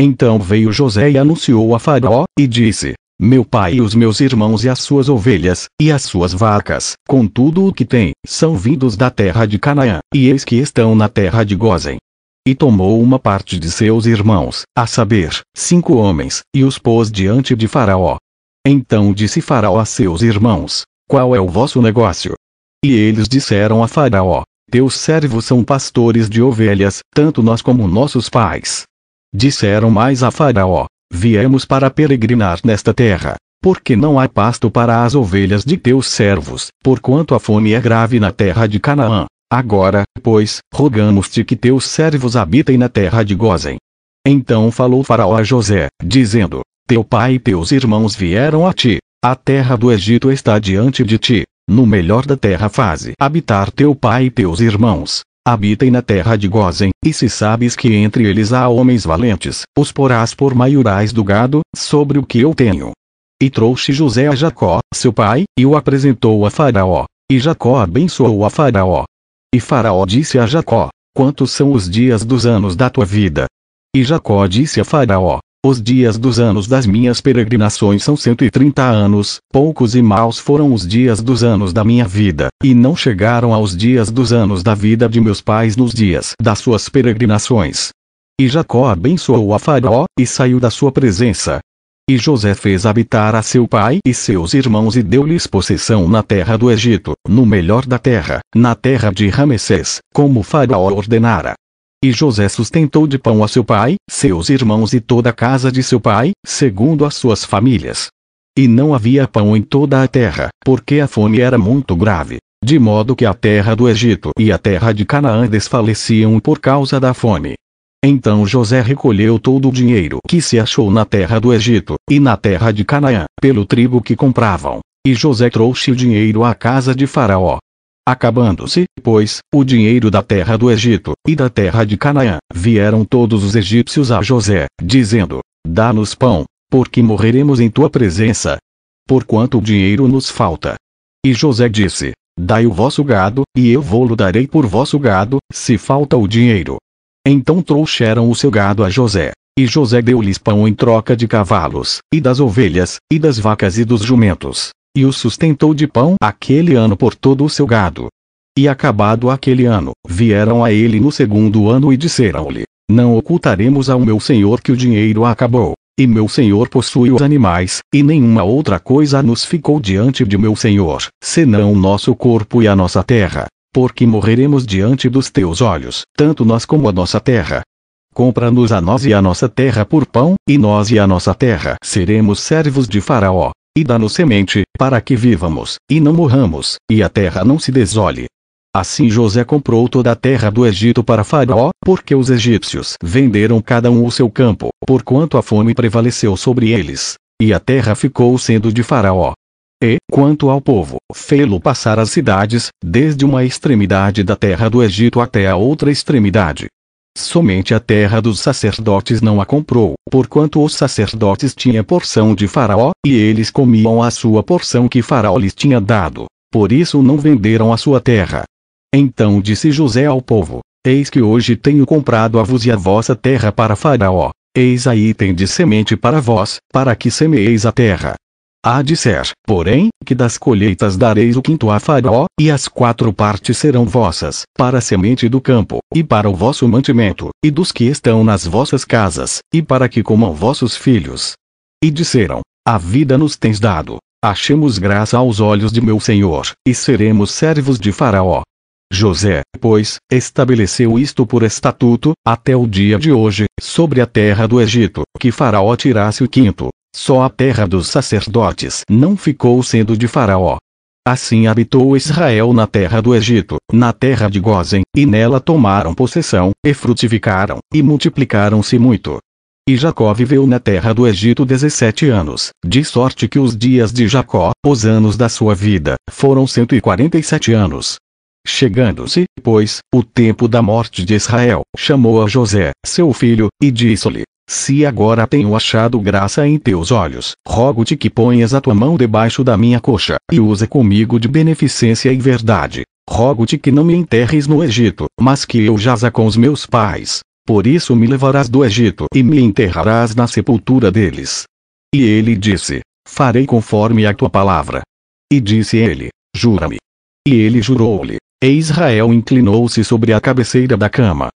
Então veio José e anunciou a Faraó, e disse: meu pai e os meus irmãos e as suas ovelhas, e as suas vacas, com tudo o que tem, são vindos da terra de Canaã, e eis que estão na terra de Gósen. E tomou uma parte de seus irmãos, a saber, 5 homens, e os pôs diante de Faraó. Então disse Faraó a seus irmãos: qual é o vosso negócio? E eles disseram a Faraó: teus servos são pastores de ovelhas, tanto nós como nossos pais. Disseram mais a Faraó: viemos para peregrinar nesta terra, porque não há pasto para as ovelhas de teus servos, porquanto a fome é grave na terra de Canaã. Agora, pois, rogamos-te que teus servos habitem na terra de Gósen. Então falou Faraó a José, dizendo: teu pai e teus irmãos vieram a ti, a terra do Egito está diante de ti, no melhor da terra faze habitar teu pai e teus irmãos. Habitem na terra de Gósen, e se sabes que entre eles há homens valentes, os porás por maiorais do gado, sobre o que eu tenho. E trouxe José a Jacó, seu pai, e o apresentou a Faraó. E Jacó abençoou a Faraó. E Faraó disse a Jacó: quantos são os dias dos anos da tua vida? E Jacó disse a Faraó: os dias dos anos das minhas peregrinações são 130 anos, poucos e maus foram os dias dos anos da minha vida, e não chegaram aos dias dos anos da vida de meus pais nos dias das suas peregrinações. E Jacó abençoou a Faraó, e saiu da sua presença. E José fez habitar a seu pai e seus irmãos e deu-lhes possessão na terra do Egito, no melhor da terra, na terra de Ramessés, como Faraó ordenara. E José sustentou de pão a seu pai, seus irmãos e toda a casa de seu pai, segundo as suas famílias. E não havia pão em toda a terra, porque a fome era muito grave, de modo que a terra do Egito e a terra de Canaã desfaleciam por causa da fome. Então José recolheu todo o dinheiro que se achou na terra do Egito, e na terra de Canaã, pelo trigo que compravam, e José trouxe o dinheiro à casa de Faraó. Acabando-se, pois, o dinheiro da terra do Egito, e da terra de Canaã, vieram todos os egípcios a José, dizendo: dá-nos pão, porque morreremos em tua presença. Porquanto o dinheiro nos falta. E José disse: dai o vosso gado, e eu vô-lo darei por vosso gado, se falta o dinheiro. Então trouxeram o seu gado a José, e José deu-lhes pão em troca de cavalos, e das ovelhas, e das vacas e dos jumentos. E o sustentou de pão aquele ano por todo o seu gado. E acabado aquele ano, vieram a ele no segundo ano e disseram-lhe: não ocultaremos ao meu senhor que o dinheiro acabou, e meu senhor possui os animais, e nenhuma outra coisa nos ficou diante de meu senhor, senão o nosso corpo e a nossa terra, porque morreremos diante dos teus olhos, tanto nós como a nossa terra. Compra-nos a nós e a nossa terra por pão, e nós e a nossa terra seremos servos de Faraó. E dá-nos semente, para que vivamos, e não morramos, e a terra não se desole. Assim José comprou toda a terra do Egito para Faraó, porque os egípcios venderam cada um o seu campo, porquanto a fome prevaleceu sobre eles, e a terra ficou sendo de Faraó. E, quanto ao povo, fê-lo passar as cidades, desde uma extremidade da terra do Egito até a outra extremidade. Somente a terra dos sacerdotes não a comprou, porquanto os sacerdotes tinham porção de Faraó, e eles comiam a sua porção que Faraó lhes tinha dado, por isso não venderam a sua terra. Então disse José ao povo: eis que hoje tenho comprado a vos e a vossa terra para Faraó, eis aí tendes semente para vós, para que semeeis a terra. Há de ser, porém, que das colheitas dareis o quinto a Faraó, e as 4 partes serão vossas, para a semente do campo, e para o vosso mantimento, e dos que estão nas vossas casas, e para que comam vossos filhos. E disseram: a vida nos tens dado, achemos graça aos olhos de meu senhor, e seremos servos de Faraó. José, pois, estabeleceu isto por estatuto, até o dia de hoje, sobre a terra do Egito, que Faraó tirasse o quinto. Só a terra dos sacerdotes não ficou sendo de Faraó. Assim habitou Israel na terra do Egito, na terra de Gósen, e nela tomaram possessão, e frutificaram, e multiplicaram-se muito. E Jacó viveu na terra do Egito 17 anos, de sorte que os dias de Jacó, os anos da sua vida, foram 147 anos. Chegando-se, pois, o tempo da morte de Israel, chamou a José, seu filho, e disse-lhe: se agora tenho achado graça em teus olhos, rogo-te que ponhas a tua mão debaixo da minha coxa, e usa comigo de beneficência e verdade. Rogo-te que não me enterres no Egito, mas que eu jaza com os meus pais. Por isso me levarás do Egito e me enterrarás na sepultura deles. E ele disse: Farei conforme a tua palavra. E disse ele: Jura-me. E ele jurou-lhe. E Israel inclinou-se sobre a cabeceira da cama,